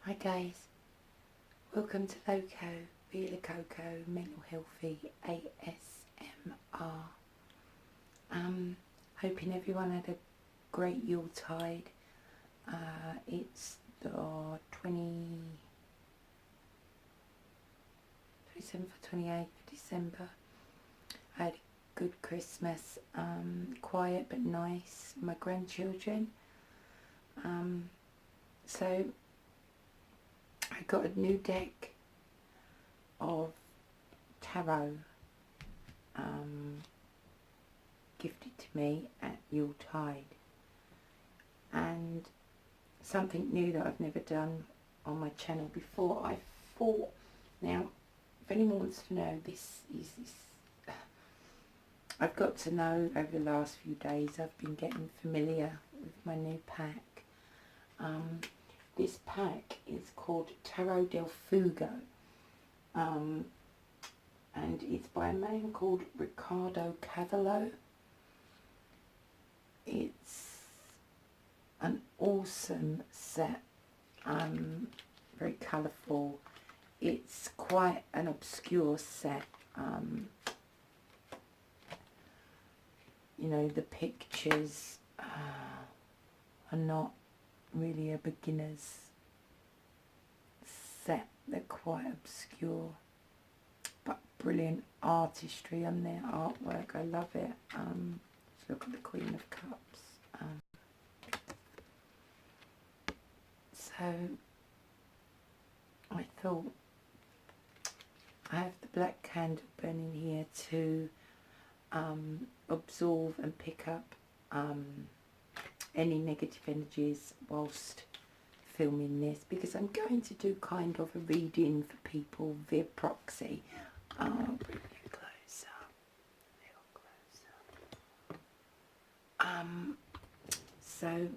Hi guys, welcome to Loco, Vila Coco, Mental Healthy ASMR. Hoping everyone had a great Yuletide. It's the 27th or 28th of December. I had a good Christmas, quiet but nice with my grandchildren. So I got a new deck of tarot gifted to me at Yuletide, and something new that I've never done on my channel before. I thought, now if anyone wants to know, I've got to know over the last few days. I've been getting familiar with my new pack. This pack is called Tarot del Fuego, and it's by a man called Ricardo Cavallo. It's an awesome set, very colourful. It's quite an obscure set. You know, the pictures are not really a beginner's set. They're quite obscure, but brilliant artistry on their artwork. I love it. Let's look at the Queen of Cups. So I thought, I have the black candle burning here to absorb and pick up any negative energies whilst filming this, because I'm going to do kind of a reading for people via proxy. I'll bring you closer, a little closer. So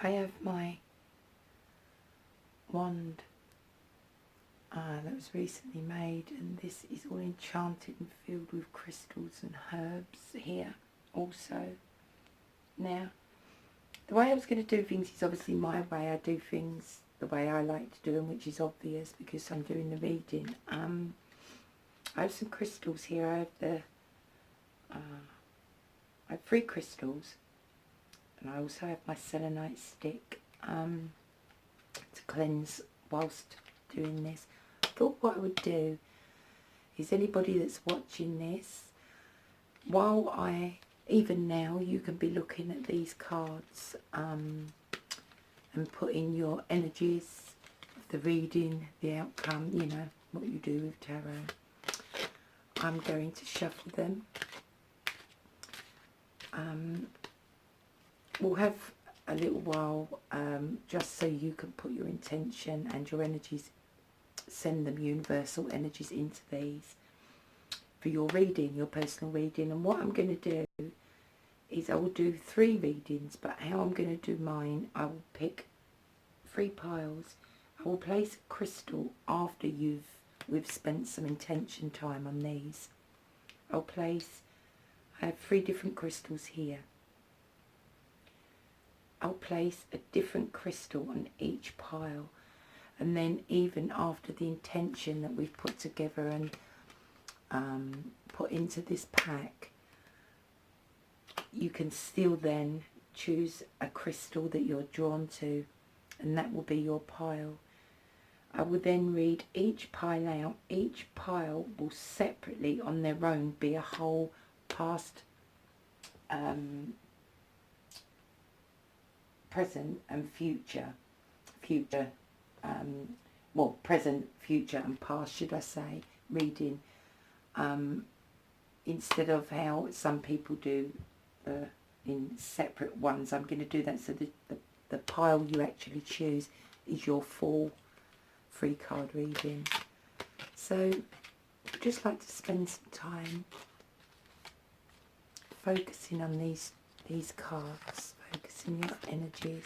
I have my wand that was recently made, and this is all enchanted and filled with crystals and herbs here also. Now, the way I was going to do things is obviously my way. I do things the way I like to do them, which is obvious because I'm doing the reading. I have some crystals here. I have 3 crystals, and I also have my selenite stick to cleanse whilst doing this. I thought what I would do is, anybody that's watching this, even now, you can be looking at these cards and putting your energies of the reading, the outcome, you know, what you do with tarot. I'm going to shuffle them. We'll have a little while just so you can put your intention and your energies, send them universal energies into these for your reading, your personal reading. And what I'm going to do is I will do 3 readings, but how I'm going to do mine, I will pick 3 piles. I will place a crystal after we've spent some intention time on these. I have 3 different crystals here. I'll place a different crystal on each pile, and then even after the intention that we've put together and put into this pack, you can still then choose a crystal that you're drawn to, and that will be your pile. I will then read each pile out. Each pile will separately on their own be a whole past, present and future, well, present, future and past, should I say, reading, instead of how some people do in separate ones. I'm going to do that so the pile you actually choose is your full 3 card reading. So I'd just like to spend some time focusing on these cards, focusing your energies.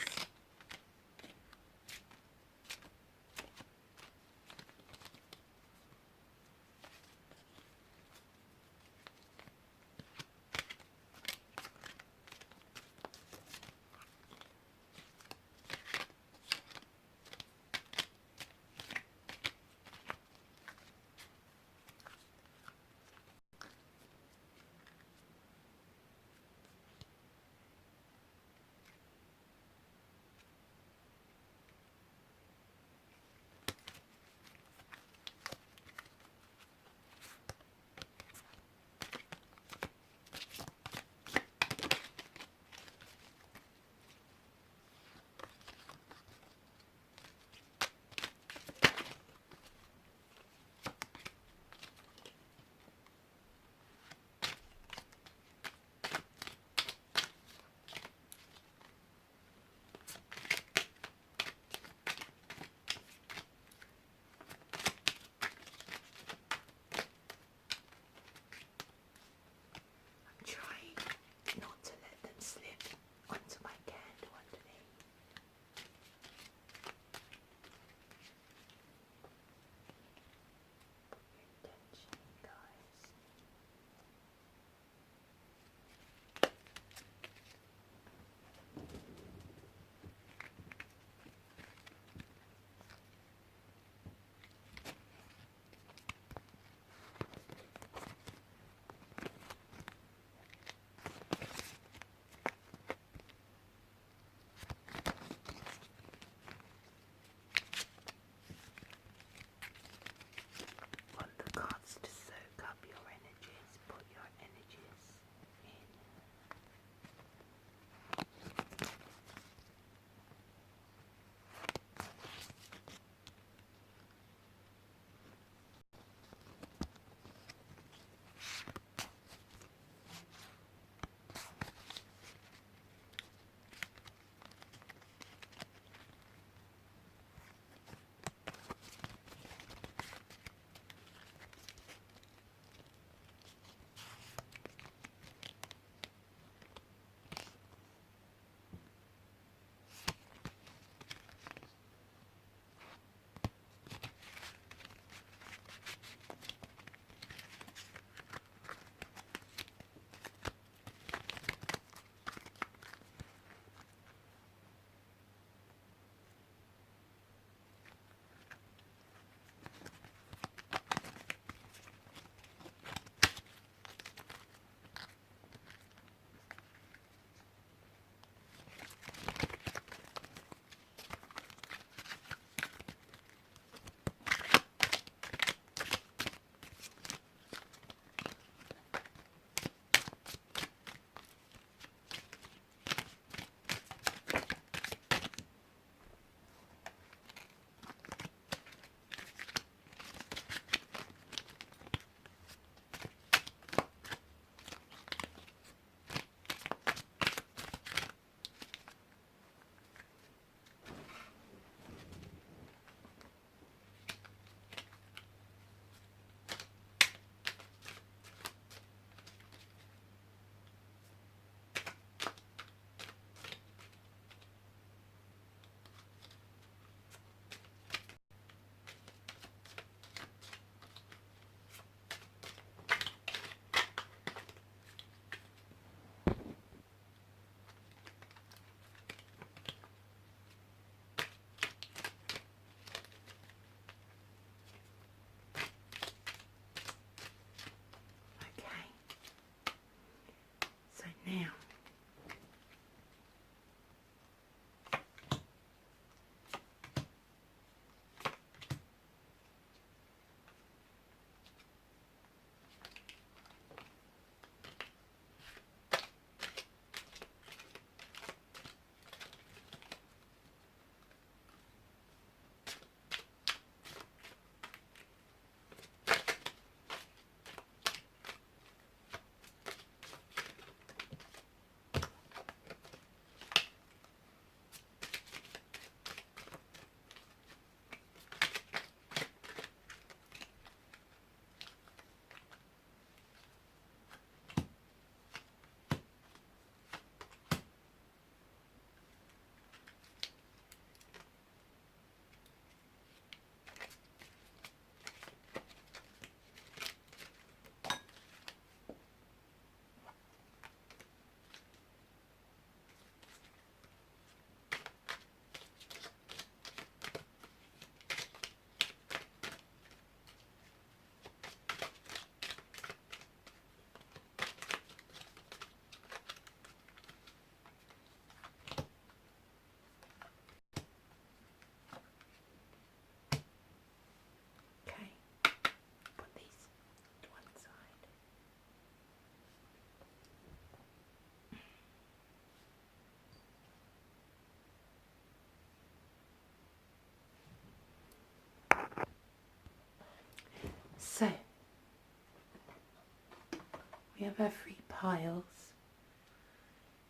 we have our 3 piles.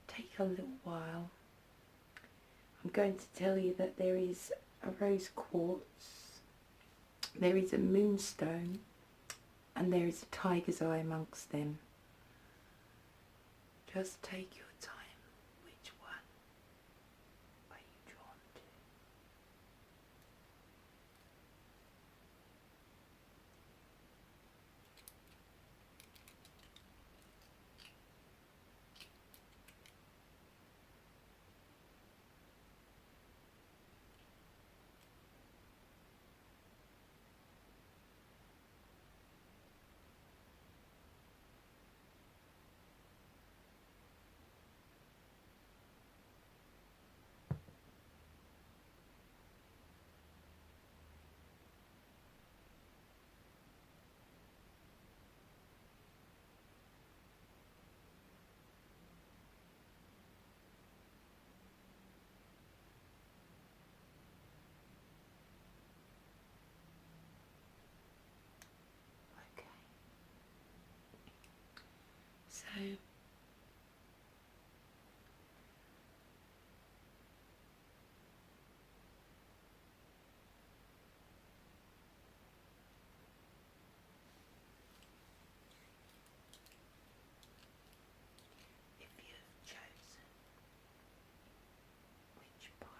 Take a little while. I'm going to tell you that there is a rose quartz, there is a moonstone, and there is a tiger's eye amongst them. Just take your time. Which one are you drawn to? Okay. So if you've chosen which pile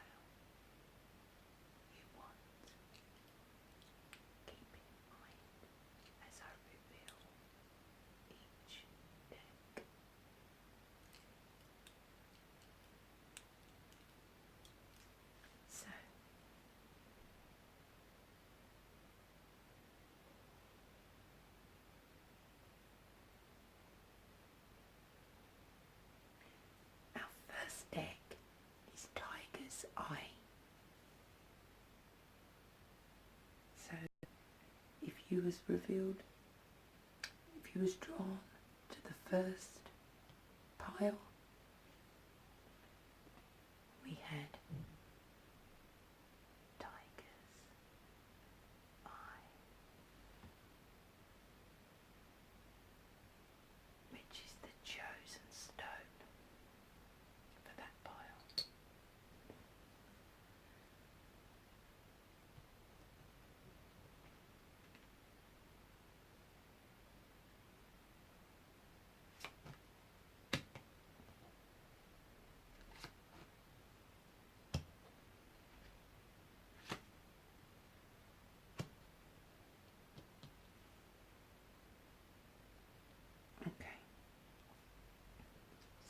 you want, keep in mind as I reveal each deck. So our first deck is Tiger's Eye. So if you was revealed, if you was drawn to the first pile, we had Tiger's Eye, which is the chosen stone for that pile. Okay,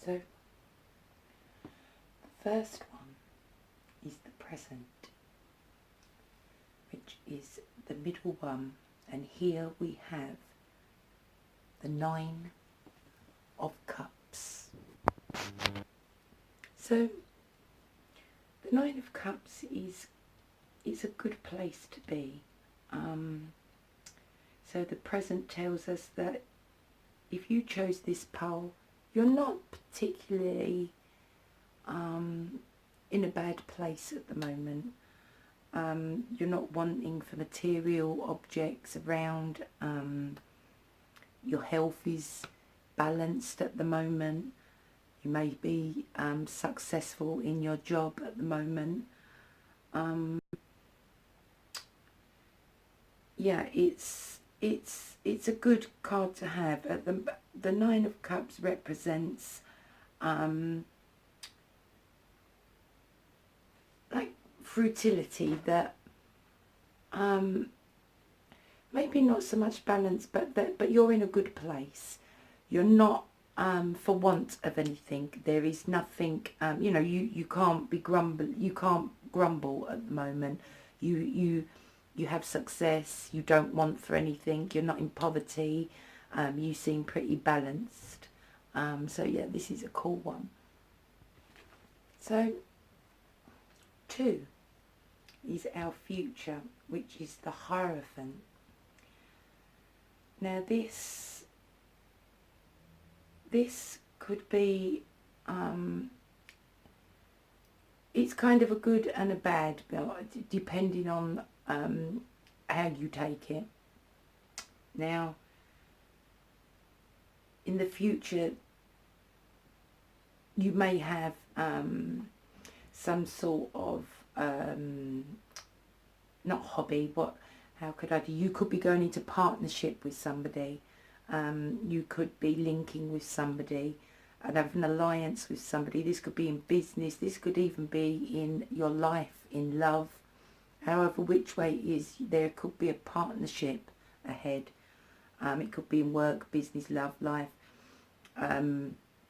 so the first one is the present, which is the middle one, and here we have the 9 of Cups. So the 9 of Cups is a good place to be. So the present tells us that if you chose this pole, you're not particularly in a bad place at the moment. You're not wanting for material objects around. Your health is balanced at the moment. You may be successful in your job at the moment. Yeah, it's a good card to have. The 9 of Cups represents like fruitility, that maybe not so much balance, but you're in a good place. You're not for want of anything. There is nothing, you know, you can't be you can't grumble at the moment. You have success. You don't want for anything. You're not in poverty. You seem pretty balanced. So yeah, this is a cool one. So 2 is our future, which is the Hierophant. Now this could be, it's kind of a good and a bad, depending on how you take it. Now in the future you may have some sort of not hobby, how could I do, you could be going into partnership with somebody, you could be linking with somebody and have an alliance with somebody. This could be in business, this could even be in your life, in love, however which way it is, there could be a partnership ahead. It could be in work, business, love, life,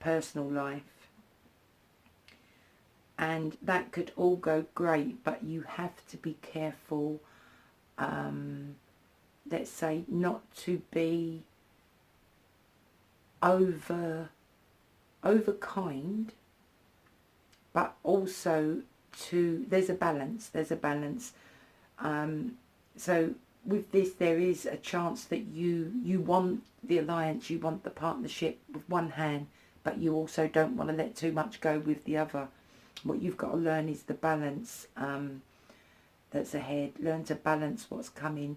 personal life, and that could all go great, but you have to be careful, let's say, not to be over kind, but also there's a balance. So with this, there is a chance that you want the alliance, you want the partnership with one hand, but you also don't want to let too much go with the other. What you've got to learn is the balance that's ahead. Learn to balance what's coming.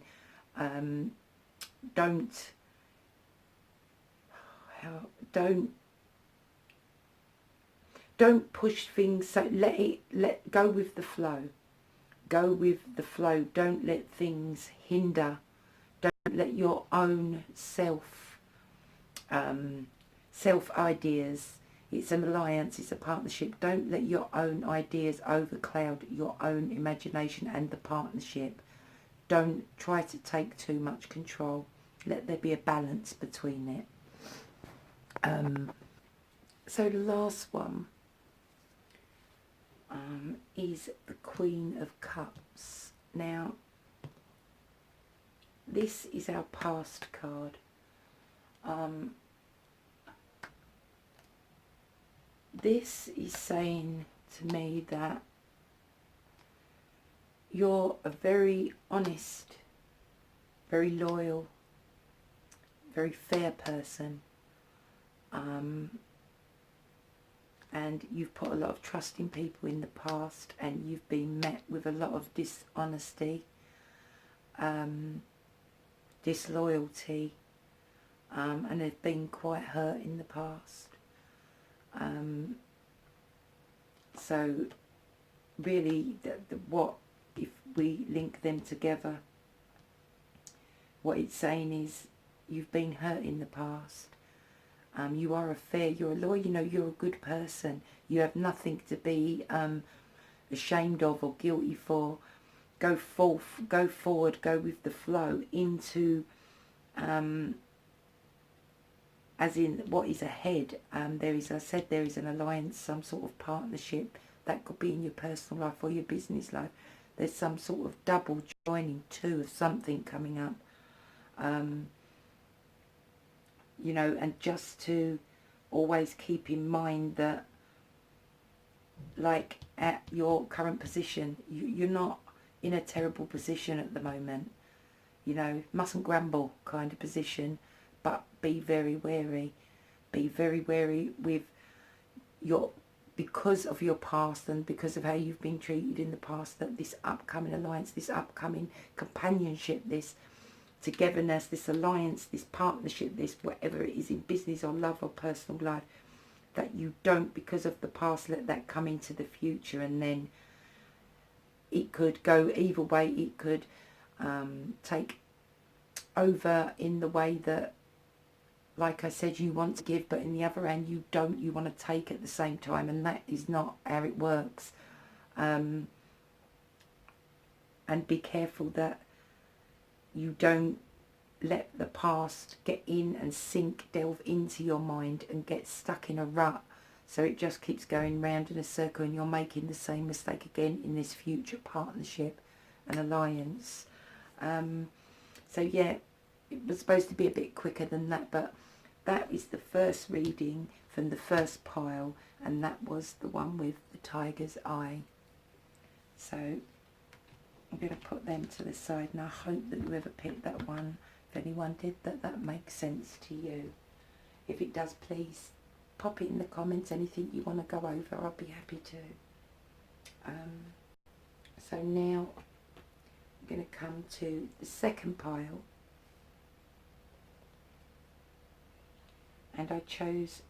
Don't push things. So let go with the flow. Go with the flow. Don't let things hinder. Don't let your own self ideas. It's an alliance, it's a partnership. Don't let your own ideas overcloud your own imagination and the partnership. Don't try to take too much control. Let there be a balance between it. So the last one is the Queen of Cups. Now, this is our past card. This is saying to me that you're a very honest, very loyal, very fair person, and you've put a lot of trust in people in the past, and you've been met with a lot of dishonesty, disloyalty, and have been quite hurt in the past. So really, what if we link them together, what it's saying is you've been hurt in the past. You are you're a lawyer, you know, you're a good person. You have nothing to be ashamed of or guilty for. Go forward, go with the flow into, as in what is ahead. There is, I said, there is an alliance, some sort of partnership. That could be in your personal life or your business life. There's some sort of double joining too of something coming up. You know, and just to always keep in mind that, like, at your current position, you're not in a terrible position at the moment. You know, mustn't grumble kind of position, but be very wary. Be very wary with because of your past and because of how you've been treated in the past, that this upcoming alliance, this upcoming companionship, this togetherness, this alliance, this partnership, this whatever it is in business or love or personal life, that you don't, because of the past, let that come into the future, and then it could go either way. It could take over in the way that, like I said, you want to give, but in the other hand you don't, you want to take at the same time, and that is not how it works. And be careful that you don't let the past get in and delve into your mind and get stuck in a rut, so it just keeps going round in a circle and you're making the same mistake again in this future partnership and alliance. So yeah, it was supposed to be a bit quicker than that, but that is the first reading from the first pile, and that was the one with the tiger's eye. So I'm going to put them to the side, and I hope that whoever picked that one, if anyone did, that makes sense to you. If it does, please pop it in the comments. Anything you want to go over, I'll be happy to. So now I'm going to come to the second pile, and I chose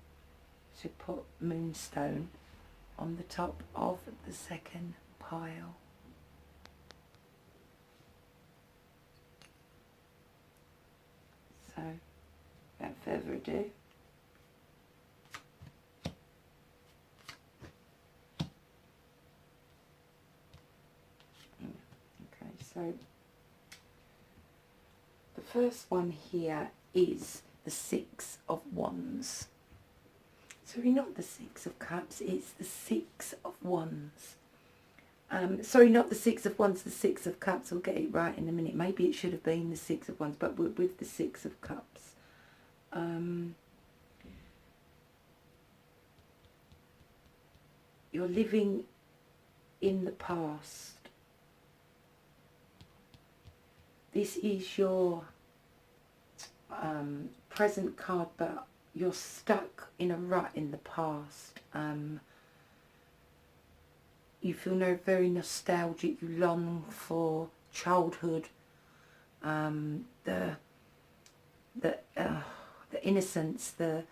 to put Moonstone on the top of the second pile. So, without further ado, okay, so the first one here is the Six of Wands. Sorry, not the Six of Cups, it's the Six of Wands. Sorry, not the Six of Wands, the Six of Cups. I'll get it right in a minute. Maybe it should have been the Six of Wands, but with the Six of Cups. You're living in the past. This is your present card, but you're stuck in a rut in the past. You feel very nostalgic. You long for childhood, the innocence, the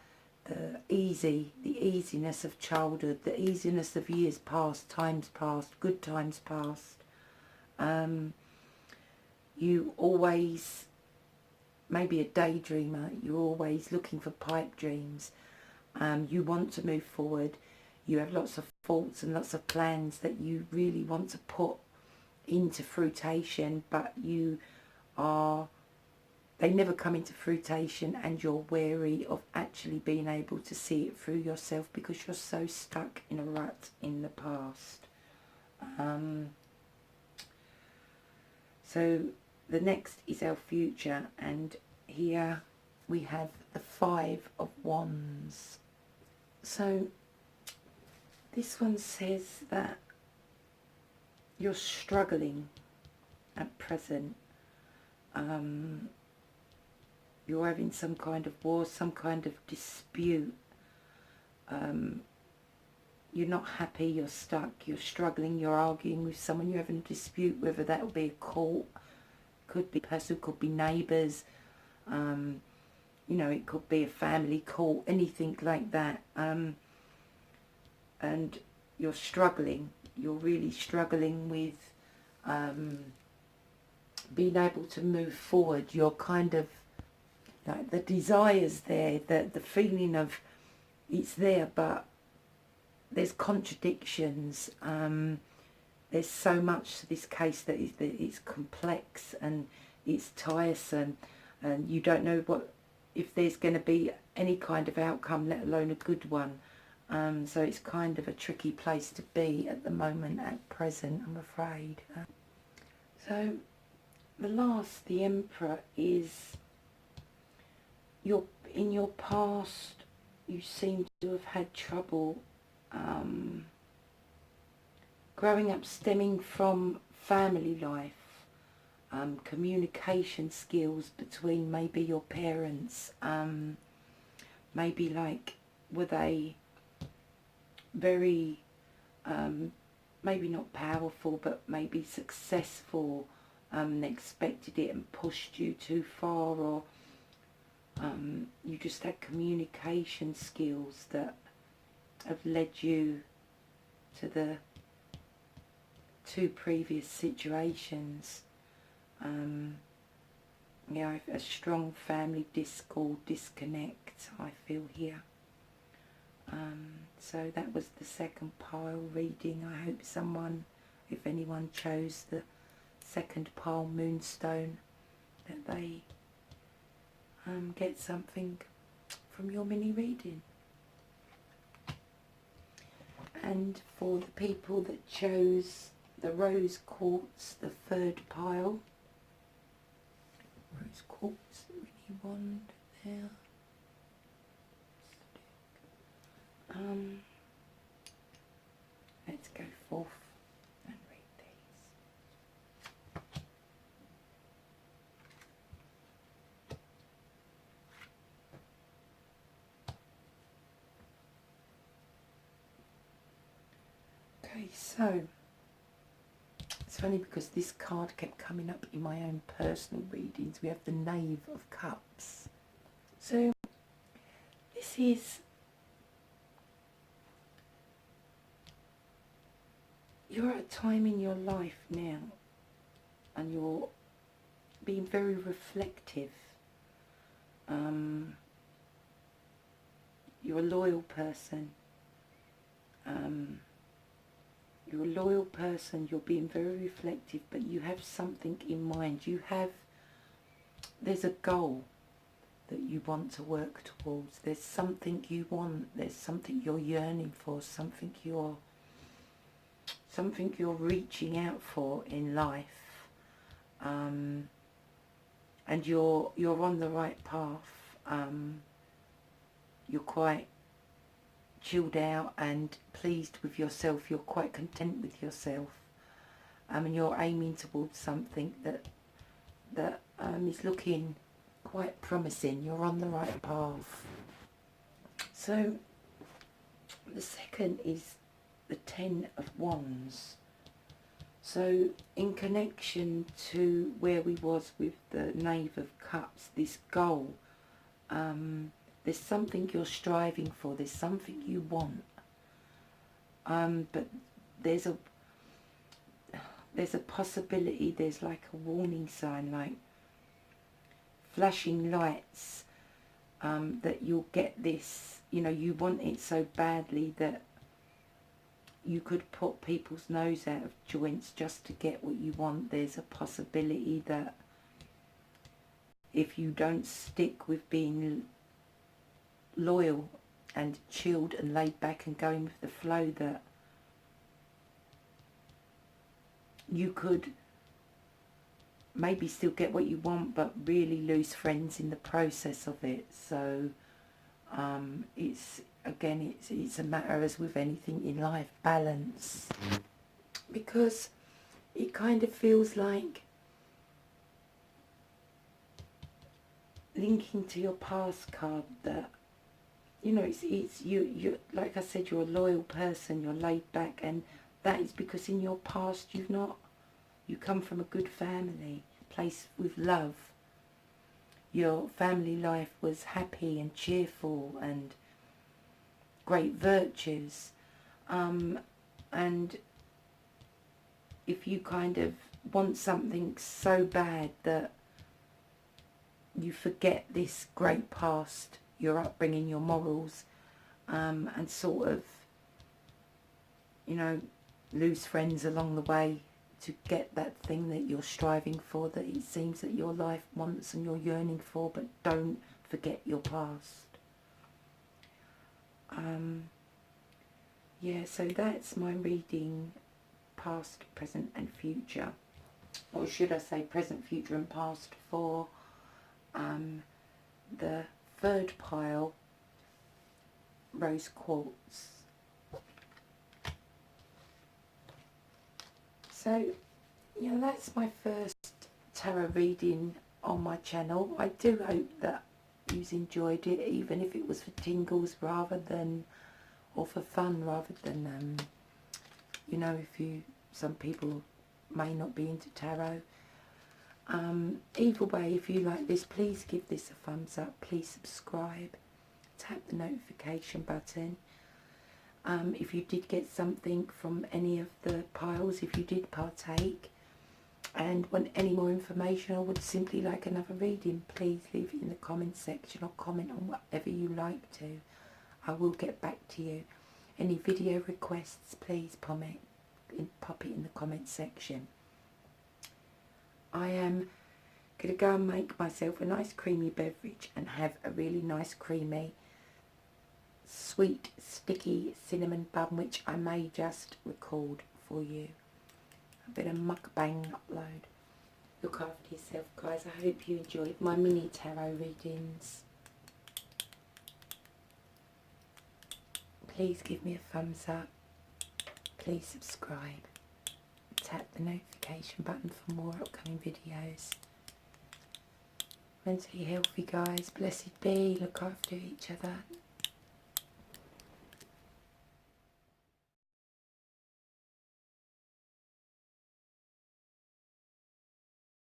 easiness of childhood, the easiness of years past, times past, good times past. You always, maybe a daydreamer, you're always looking for pipe dreams. You want to move forward. You have lots of thoughts and lots of plans that you really want to put into fruition, but they never come into fruition, and you're wary of actually being able to see it through yourself because you're so stuck in a rut in the past. So the next is our future, and here we have the Five of Wands. So this one says that you're struggling at present. You're having some kind of war, some kind of dispute. You're not happy, you're stuck, you're struggling, you're arguing with someone, you're having a dispute, whether that will be a court, could be person, could be neighbours, you know, it could be a family court, anything like that. And you're struggling, you're really struggling with being able to move forward. You're kind of like, the desire's there, the feeling of it's there, but there's contradictions. There's so much to this case that it's complex and it's tiresome, and you don't know if there's going to be any kind of outcome, let alone a good one. So it's kind of a tricky place to be at the moment, at present, I'm afraid. So the last, the Emperor, is in your past you seem to have had trouble growing up, stemming from family life, communication skills between maybe your parents, maybe like, were they very, maybe not powerful, but maybe successful, they expected it and pushed you too far, or you just had communication skills that have led you to the two previous situations. Yeah, a strong family discord, disconnect, I feel here. So that was the second pile reading. I hope someone, if anyone chose the second pile, Moonstone, that they get something from your mini reading. And for the people that chose the Rose Quartz, the third pile, Rose Quartz, mini wand there. Let's go forth and read these. Okay, so it's funny because this card kept coming up in my own personal readings. We have the Knave of Cups. So this this is, you're at a time in your life now and you're being very reflective. You're a loyal person. You're a loyal person, you're being very reflective, but you have something in mind. There's a goal that you want to work towards. There's something you want, there's something you're yearning for, something you're reaching out for in life. And you're on the right path. You're quite chilled out and pleased with yourself. You're quite content with yourself, and you're aiming towards something that is looking quite promising. You're on the right path. So the second is the Ten of Wands. So in connection to where we was with the Knave of Cups, this goal, there's something you're striving for, there's something you want, but there's a possibility, there's like a warning sign, like flashing lights, that you'll get this, you want it so badly that you could put people's nose out of joints just to get what you want. There's a possibility that if you don't stick with being loyal and chilled and laid back and going with the flow, that you could maybe still get what you want but really lose friends in the process of it. So it's a matter, as with anything in life, balance, because it kind of feels like linking to your past card that it's you like I said, you're a loyal person, you're laid back, and that is because in your past you come from a good family, place with love. Your family life was happy and cheerful and great virtues, and if you kind of want something so bad that you forget this great past, your upbringing, your morals, and sort of, lose friends along the way to get that thing that you're striving for, that it seems that your life wants and you're yearning for, but don't forget your past. Yeah, so that's my reading, past, present and future, or should I say present, future and past, for the third pile, rose quartz. So yeah, that's my first tarot reading on my channel. I do hope that you've enjoyed it, even if it was for tingles rather than, or for fun rather than, some people may not be into tarot. Either way, if you like this, please give this a thumbs up, please subscribe, tap the notification button. If you did get something from any of the piles, if you did partake and want any more information or would simply like another reading, please leave it in the comment section or comment on whatever you like to. I will get back to you. Any video requests, please pop it in the comment section. I am going to go and make myself a nice creamy beverage and have a really nice creamy sweet sticky cinnamon bun, which I may just record for you. A bit of mukbang upload. Look after yourself, guys. I hope you enjoyed my mini tarot readings. Please give me a thumbs up, please subscribe, tap the notification button for more upcoming videos. Mentally healthy, guys. Blessed be. Look after each other.